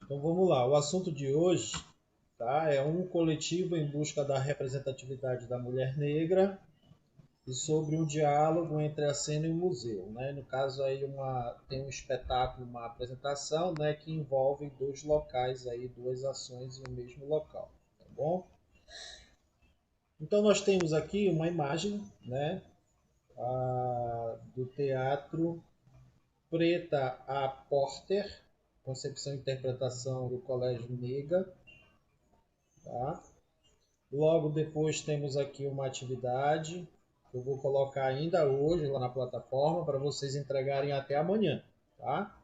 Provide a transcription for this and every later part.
Então vamos lá, o assunto de hoje, tá, é um coletivo em busca da representatividade da mulher negra e sobre um diálogo entre a cena e o museu, né? No caso aí tem um espetáculo, uma apresentação, né, que envolve dois locais aí, duas ações em um mesmo local, tá bom? Então nós temos aqui uma imagem, né, do teatro Preta a Porter, concepção e interpretação do Colégio Nega, tá? Logo depois temos aqui uma atividade que eu vou colocar ainda hoje lá na plataforma para vocês entregarem até amanhã, tá?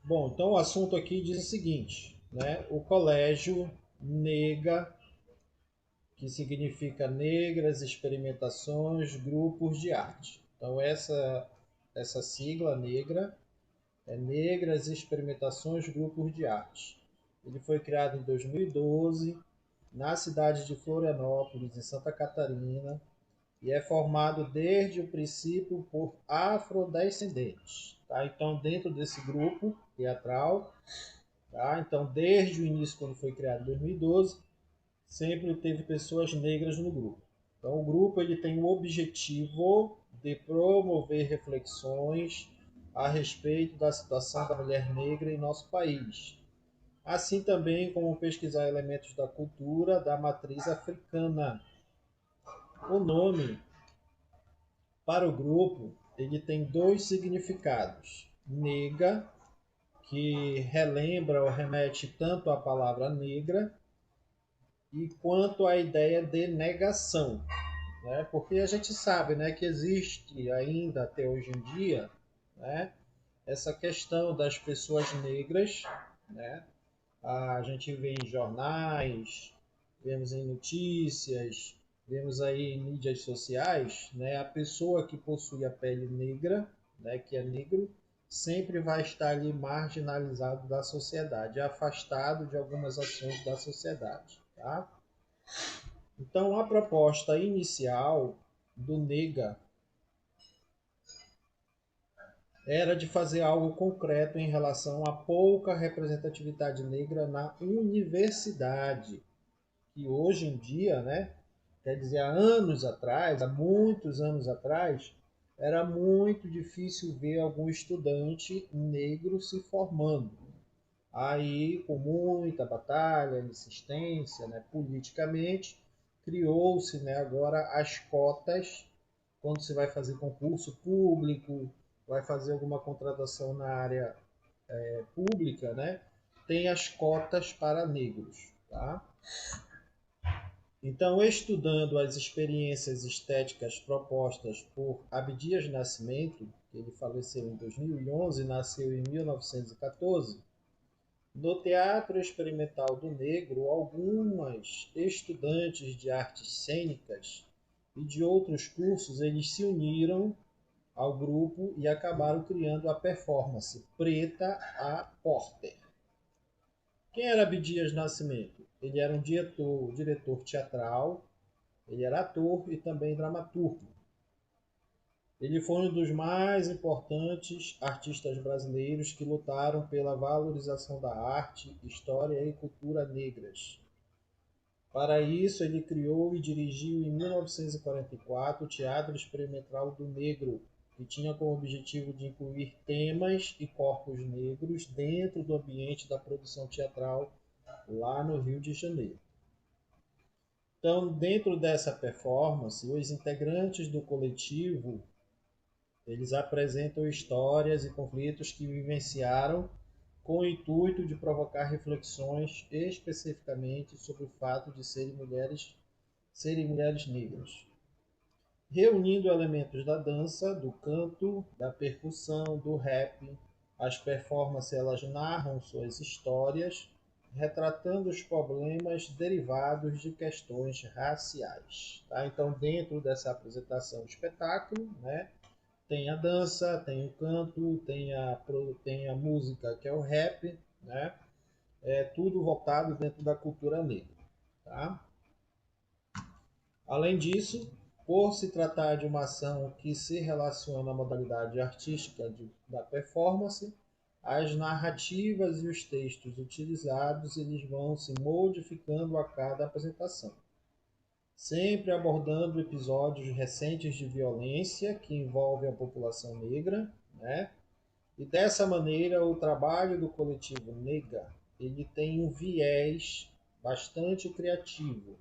Bom, então o assunto aqui diz o seguinte, né? O colégio nega, que significa negras, experimentações, grupos de arte. Então essa sigla negra é Negras Experimentações Grupos de Arte. Ele foi criado em 2012 na cidade de Florianópolis, em Santa Catarina, e é formado desde o princípio por afrodescendentes. Tá? Então, dentro desse grupo teatral, tá? Então, desde o início, quando foi criado em 2012, sempre teve pessoas negras no grupo. Então, o grupo ele tem o objetivo de promover reflexões a respeito da situação da mulher negra em nosso país, assim também como pesquisar elementos da cultura da matriz africana. O nome para o grupo ele tem dois significados: nega, que relembra ou remete tanto à palavra negra, e quanto à ideia de negação, né? Porque a gente sabe, né, que existe ainda até hoje em dia, né, essa questão das pessoas negras, né? A gente vê em jornais, vemos em notícias, vemos aí em mídias sociais, né, a pessoa que possui a pele negra, né, que é negro, sempre vai estar ali marginalizado da sociedade, afastado de algumas ações da sociedade, tá? Então, a proposta inicial do NEGA era de fazer algo concreto em relação à pouca representatividade negra na universidade, que hoje em dia, né, quer dizer, há anos atrás, há muitos anos atrás, era muito difícil ver algum estudante negro se formando. Aí, com muita batalha, insistência, né, politicamente, criou-se, né, agora as cotas quando você vai fazer concurso público, vai fazer alguma contratação na área pública, né, tem as cotas para negros, tá? Então, estudando as experiências estéticas propostas por Abdias Nascimento, ele faleceu em 2011, nasceu em 1914, no Teatro Experimental do Negro, algumas estudantes de artes cênicas e de outros cursos, eles se uniram ao grupo e acabaram criando a performance Preta a Porter. Quem era Abdias Nascimento? Ele era um diretor teatral, ele era ator e também dramaturgo. Ele foi um dos mais importantes artistas brasileiros que lutaram pela valorização da arte, história e cultura negras. Para isso, ele criou e dirigiu em 1944 o Teatro Experimental do Negro, que tinha como objetivo de incluir temas e corpos negros dentro do ambiente da produção teatral lá no Rio de Janeiro. Então, dentro dessa performance, os integrantes do coletivo eles apresentam histórias e conflitos que vivenciaram com o intuito de provocar reflexões especificamente sobre o fato de serem mulheres negras, reunindo elementos da dança, do canto, da percussão, do rap. As performances elas narram suas histórias, retratando os problemas derivados de questões raciais. Tá? Então, dentro dessa apresentação do espetáculo, né, tem a dança, tem o canto, tem a música, que é o rap, né? É tudo voltado dentro da cultura negra, tá? Além disso, Por se tratar de uma ação que se relaciona à modalidade artística da performance, as narrativas e os textos utilizados eles vão se modificando a cada apresentação, sempre abordando episódios recentes de violência que envolvem a população negra, né? E dessa maneira o trabalho do coletivo Nega ele tem um viés bastante criativo.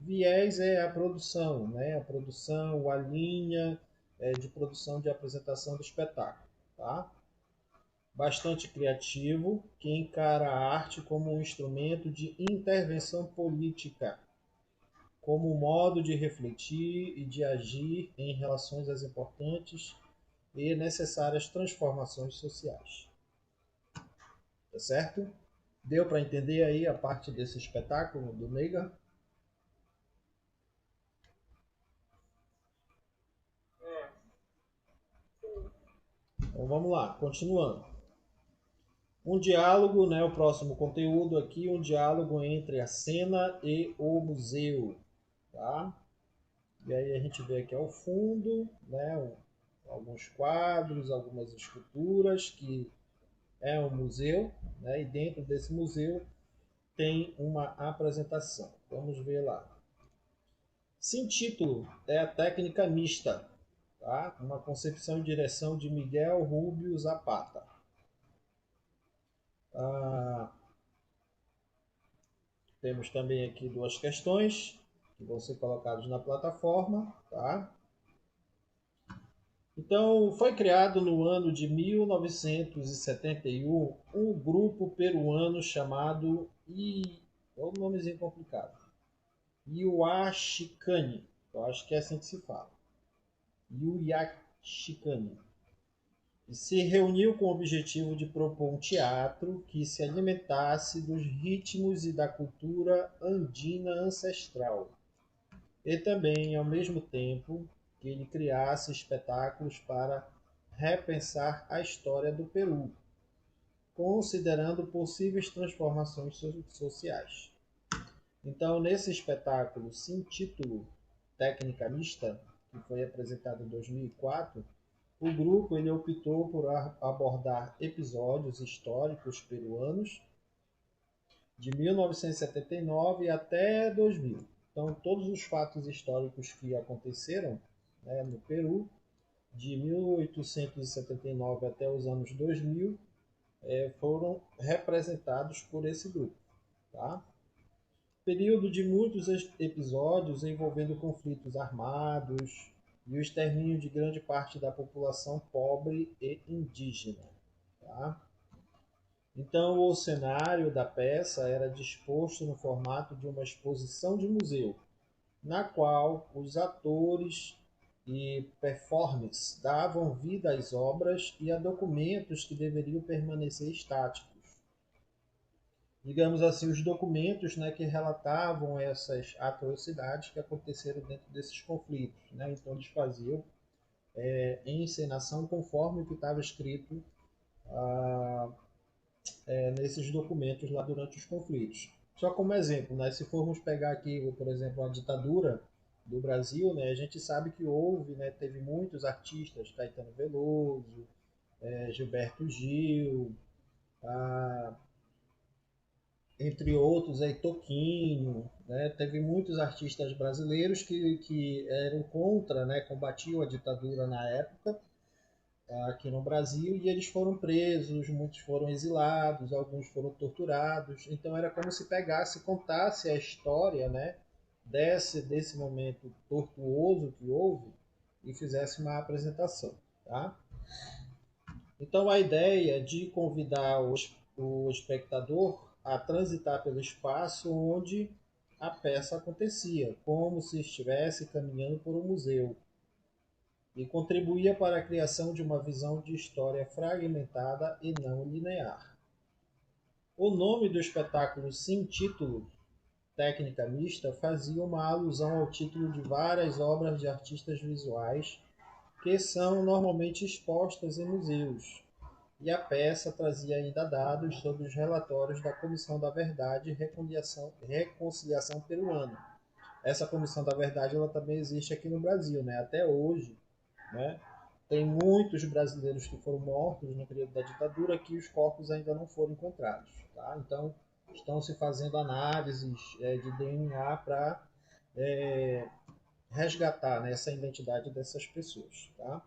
Viés é a produção, né? A produção, a linha de produção de apresentação do espetáculo, tá? Bastante criativo, que encara a arte como um instrumento de intervenção política, como um modo de refletir e de agir em relações às importantes e necessárias transformações sociais. Tá certo? Deu para entender aí a parte desse espetáculo do Nega? Então vamos lá, continuando. Um diálogo, né, o próximo conteúdo aqui, um diálogo entre a cena e o museu, tá? E aí a gente vê aqui ao fundo, né, alguns quadros, algumas esculturas, que é um museu, né, e dentro desse museu tem uma apresentação. Vamos ver lá. Sim, título é a técnica mista, tá? Uma concepção e direção de Miguel Rubio Zapata. Temos também aqui duas questões que vão ser colocadas na plataforma, tá? Então, foi criado no ano de 1971 um grupo peruano chamado é um nomezinho complicado. Iuachicani. Eu acho que é assim que se fala. Iuachicani. E se reuniu com o objetivo de propor um teatro que se alimentasse dos ritmos e da cultura andina ancestral. E também, ao mesmo tempo, que ele criasse espetáculos para repensar a história do Peru, considerando possíveis transformações sociais. Então, nesse espetáculo sem título Técnica Mista, que foi apresentado em 2004, o grupo ele optou por abordar episódios históricos peruanos de 1979 até 2000. Então, todos os fatos históricos que aconteceram, né, no Peru, de 1879 até os anos 2000, foram representados por esse grupo. Tá? Período de muitos episódios envolvendo conflitos armados e o extermínio de grande parte da população pobre e indígena. Tá? Então, o cenário da peça era disposto no formato de uma exposição de museu, na qual os atores e performers davam vida às obras e a documentos que deveriam permanecer estáticos. Digamos assim, os documentos, né, que relatavam essas atrocidades que aconteceram dentro desses conflitos. Né? Então, eles faziam encenação conforme o que estava escrito nesses documentos lá durante os conflitos. Só como exemplo, né, se formos pegar aqui, por exemplo, a ditadura do Brasil, né, a gente sabe que houve, né, teve muitos artistas, Caetano Veloso, Gilberto Gil, entre outros, aí, Toquinho, né, teve muitos artistas brasileiros que eram contra, né, combatiam a ditadura na época, aqui no Brasil, e eles foram presos, muitos foram exilados, alguns foram torturados. Então era como se pegasse, contasse a história, né, desse momento tortuoso que houve e fizesse uma apresentação, tá? Então a ideia de convidar o espectador a transitar pelo espaço onde a peça acontecia, como se estivesse caminhando por um museu, e contribuía para a criação de uma visão de história fragmentada e não linear. O nome do espetáculo sem título, Técnica Mista, fazia uma alusão ao título de várias obras de artistas visuais que são normalmente expostas em museus, e a peça trazia ainda dados sobre os relatórios da Comissão da Verdade e Reconciliação Peruana, essa Comissão da Verdade ela também existe aqui no Brasil, né? Até hoje, né? Tem muitos brasileiros que foram mortos no período da ditadura que os corpos ainda não foram encontrados, tá? Então estão se fazendo análises de DNA para resgatar, né, essa identidade dessas pessoas, tá?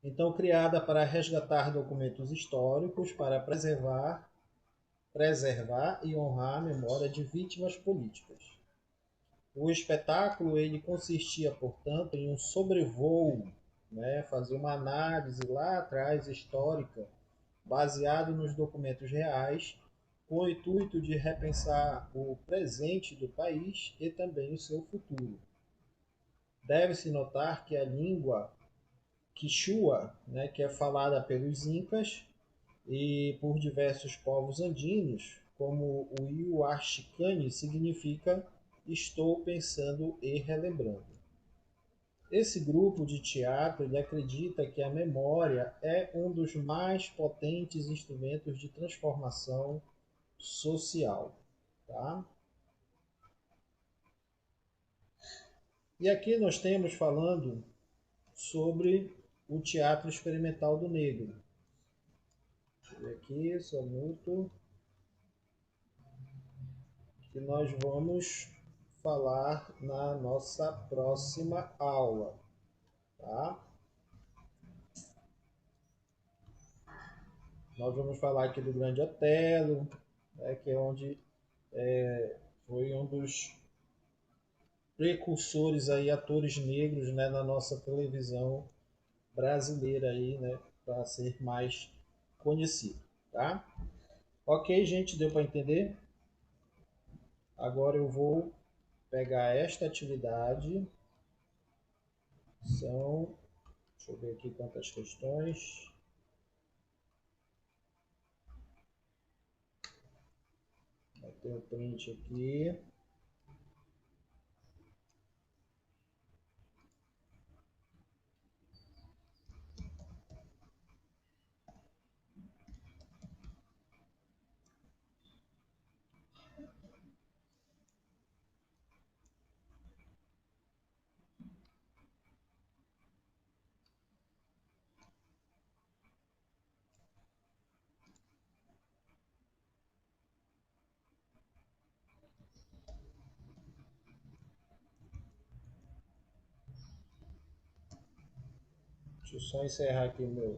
Então, criada para resgatar documentos históricos, para preservar e honrar a memória de vítimas políticas. O espetáculo ele consistia, portanto, em um sobrevoo, né, fazer uma análise lá atrás histórica, baseado nos documentos reais, com o intuito de repensar o presente do país e também o seu futuro. Deve-se notar que a língua Quichua, né, que é falada pelos Incas e por diversos povos andinos, como o Iuaxicane, significa estou pensando e relembrando. Esse grupo de teatro ele acredita que a memória é um dos mais potentes instrumentos de transformação social. Tá? E aqui nós temos falando sobre o teatro experimental do negro. Deixa eu ver aqui, só um minuto. Que nós vamos falar na nossa próxima aula, tá? Nós vamos falar aqui do Grande Otelo, né, que é onde foi um dos precursores aí, atores negros, né, na nossa televisão brasileira aí, né, para ser mais conhecido, tá? Ok, gente, deu para entender? Agora eu vou pegar esta atividade. São, deixa eu ver aqui quantas questões. Vai ter o print aqui. Deixa eu só encerrar aqui meu